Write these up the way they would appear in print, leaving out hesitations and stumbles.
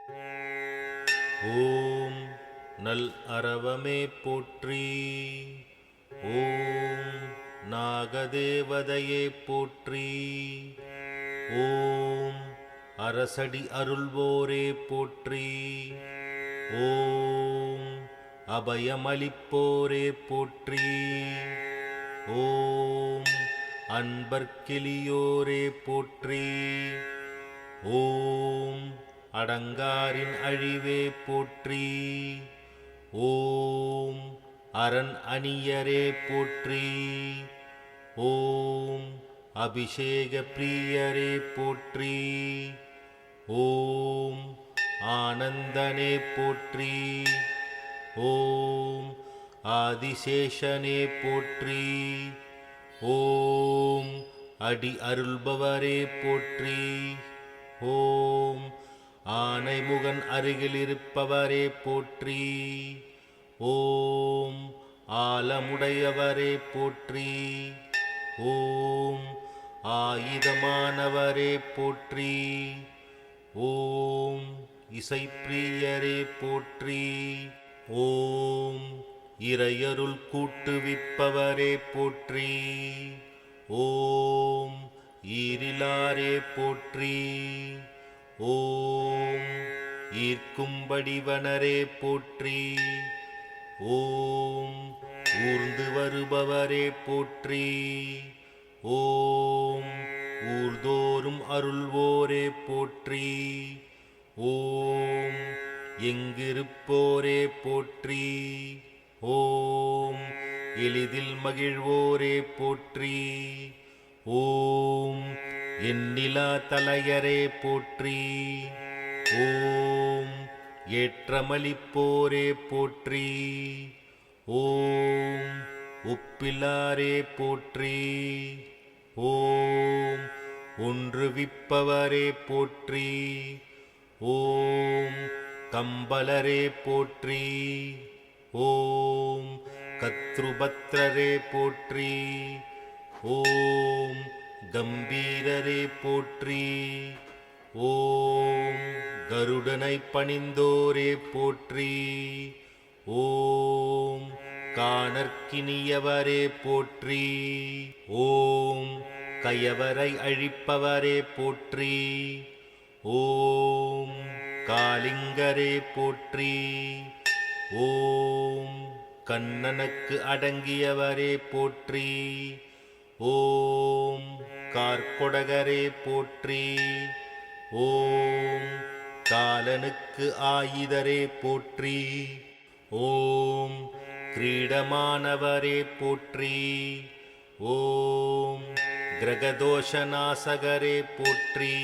ஓம் நல் அரவமே போற்றி. ஓம் நாகதேவதையே போற்றி. ஓம் அரசடி அருள்வோரே போற்றி. ஓம் அபயமளிப்போரே போற்றி. ஓம் அன்பர்க்கிளியோரே போற்றி. ஓம் அடங்காரின் அழிவே போற்றி. ஓம் அரண் அணியரே போற்றி. ஓம் அபிஷேக பிரியரே போற்றி. ஓம் ஆனந்தனே போற்றி. ஓம் ஆதிசேஷனே போற்றி. ஓம் அடி அருள்பவரே போற்றி. ஓம் ஆனைமுகன் அருகில் இருப்பவரே போற்றி. ஓம் ஆலமுடையவரே போற்றி. ஓம் ஆயுதமானவரே போற்றி. ஓம் இசைப்பிரியரே போற்றி. ஓம் இறையருள் கூட்டுவிப்பவரே போற்றி. ஓம் ஈரிலாரே போற்றி. ஓம் ஈர்க்கும்படிவனரே போற்றி. ஓம் ஊர்ந்து வருபவரே போற்றி. ஓம் ஊர்தோறும் அருள்வோரே போற்றி. ஓம் எங்கிருப்போரே போற்றி. ஓம் எளிதில் மகிழ்வோரே போற்றி. ஓம் எண்ணிலா தலையரே போற்றி. ஓம் ஏற்றமளிப்போரே போற்றி. ஓம் ஒப்பிலாரே போற்றி. ஓம் ஒன்றுவிப்பவரே போற்றி. ஓம் கம்பலரே போற்றி. ஓம் கத்ருபத்ரரே போற்றி. ஓம் கம்பீரரே போற்றி. ஓம் கருடனை பணிந்தோரே போற்றி. ஓம் காணற்கினியவரே போற்றி. ஓம் கயவரை அழிப்பவரே போற்றி. ஓம் காளிங்கரே போற்றி. ஓம் கண்ணனுக்கு அடங்கியவரே போற்றி. ஓம் கார்கொடகரே போற்றி. ஓம் காலனுக்கு ஆயுதரே போற்றி. ஓம் கிரீடமானவரே போற்றி. ஓம் கிரகதோஷநாசகரே போற்றி.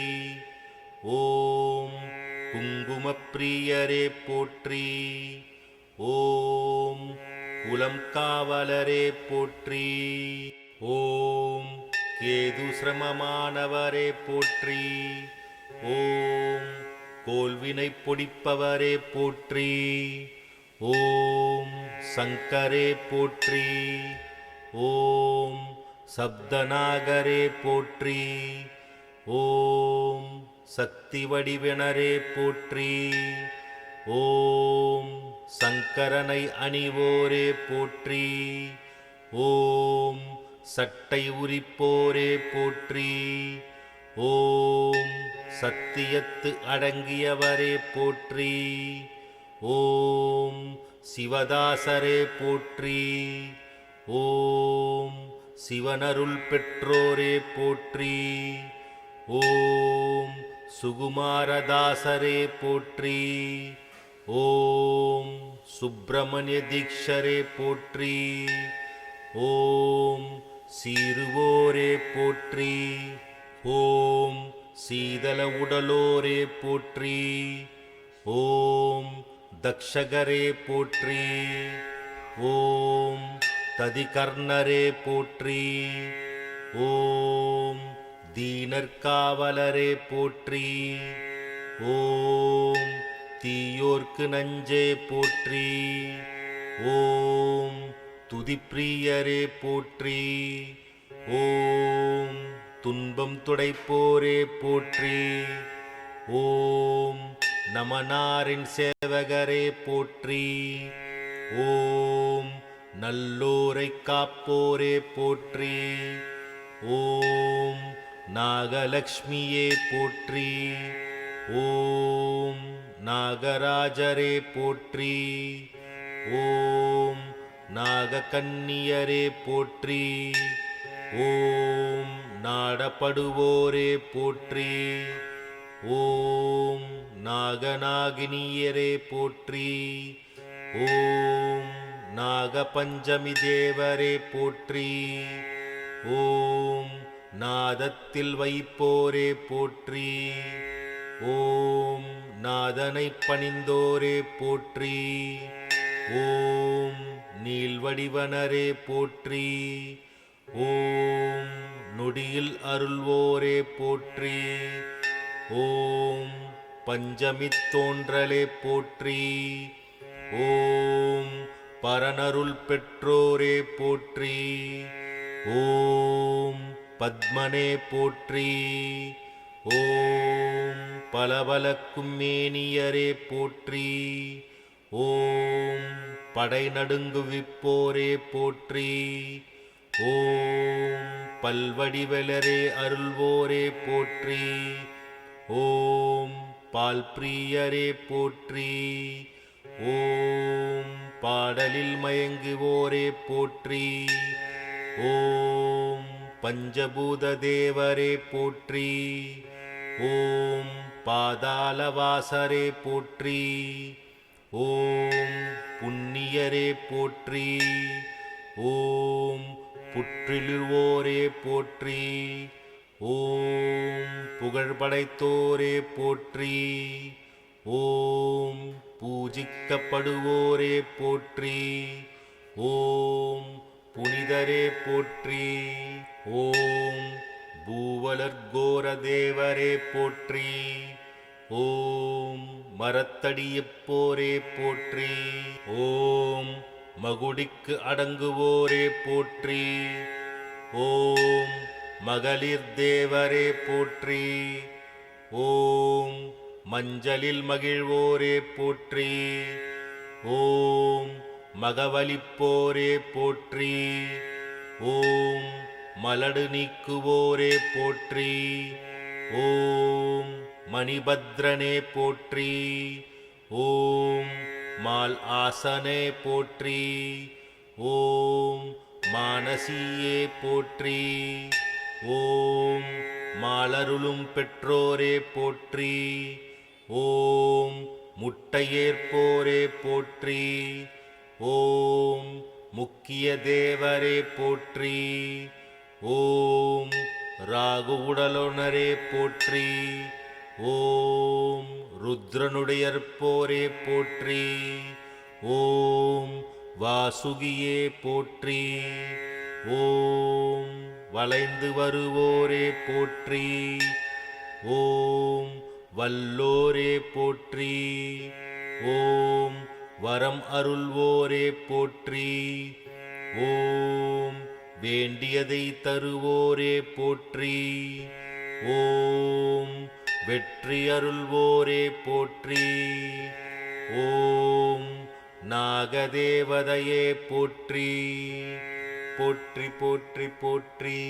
ஓம் குங்குமப்பிரியரே போற்றி. ஓம் குலம் காவலரே போற்றி. ஓம் கேது சிரமமானவரே போற்றி. ஓம் கோல்வினை பொடிப்பவரே போற்றி. ஓம் சங்கரே போற்றி. ஓம் சப்தநாகரே போற்றி. ஓம் சக்தி வடிவினரே போற்றி. ஓம் சங்கரனை அணிவோரே போற்றி. ஓம் சட்டை உரிப்போரே போற்றி. ஓம் சத்தியத்து அடங்கியவரே போற்றி. ஓம் சிவதாசரே போற்றி. ஓம் சிவனருள் பெற்றோரே போற்றி. ஓம் சுகுமாரதாசரே போற்றி. ஓம் சுப்பிரமணிய தீக்ஷரே போற்றி. ஓம் சீருவோரே போற்றி. ஓம் சீதல உடலோரே போற்றி. ஓம் தக்ஷகரே போற்றி. ஓம் ததிகர்ணரே போற்றி. ஓம் தீனர்காவலரே போற்றி. ஓம் தீயோர்க்கு நஞ்சே போற்றி. ஓம் துதிப்பிரியரே போற்றி. ஓம் துன்பம் துடைப்போரே போற்றி. ஓம் நமனாரின் சேவகரே போற்றி. ஓம் நல்லோரைக் காப்போரே போற்றி. ஓம் நாகலக்ஷ்மியே போற்றி. ஓம் நாகராஜரே போற்றி. ஓம் நாககன்னியரே போற்றி. ஓம் நாடப்படுவோரே போற்றி. ஓம் நாகநாகினியரே போற்றி. ஓம் நாகபஞ்சமி தேவரே போற்றி. ஓம் நாதத்தில் வைப்போரே போற்றி. ஓம் நாதனை பணிந்தோரே போற்றி. ஓம் நீள்வடிவனரே போற்றி. ஓம் நொடியில் அருள்வோரே போற்றி. ஓம் பஞ்சமித் தோன்றலே போற்றி. ஓம் பரனருள் பெற்றோரே போற்றி. ஓம் பத்மனே போற்றி. ஓம் பலபலக்கும் மேனியரே போற்றி. ஓம் படை நடுங்குவிப்போரே போற்றி. ஓம் பல்வடிவலரே அருள்வோரே போற்றி. ஓம் பால் பிரியரே போற்றி. ஓம் பாடலில் மயங்குவோரே போற்றி. ஓம் பஞ்சபூத தேவரே போற்றி. ஓம் பாதாளவாசரே போற்றி. ஓம் புண்ணியரே போற்றி. ஓம் புற்றிலுவோரே போற்றி. ஓம் புகழ்படைத்தோரே போற்றி. ஓம் பூஜிக்கப்படுவோரே போற்றி. ஓம் புனிதரே போற்றி. ஓம் பூவலர்கோர தேவரே போற்றி. ஓம் மரத்தடியப்போரே போற்றி. ஓம் மகுடிக்கு அடங்குவோரே போற்றி. ஓம் மகளிர் தேவரே போற்றி. ஓம் மஞ்சளில் மகிழ்வோரே போற்றி. ஓம் மகவலிப்போரே போற்றி. ஓம் மலடு நீக்குவோரே போற்றி. ஓம் மணிபத்ரனே போற்றி. ஓம் மால் ஆசனே போற்றி. ஓம் மானசியே போற்றி. ஓம் மாலருளும் பெற்றோரே போற்றி. ஓம் முட்டையேற்போரே போற்றி. ஓம் முக்கிய தேவரே போற்றி. ஓம் ராகு உடலுணரே போற்றி. ஓம் ருத்ரனுடையற்போரே போற்றி. ஓம் வாசுகியே போற்றி. ஓம் வளைந்து வருவோரே போற்றி. ஓம் வல்லோரே போற்றி. ஓம் வரம் அருள்வோரே போற்றி. ஓம் வேண்டியதை தருவோரே போற்றி. ஓம் வெற்றி அருள்வோரே போற்றி. ஓம் நாகதேவதையே போற்றி. போற்றி போற்றி போற்றி.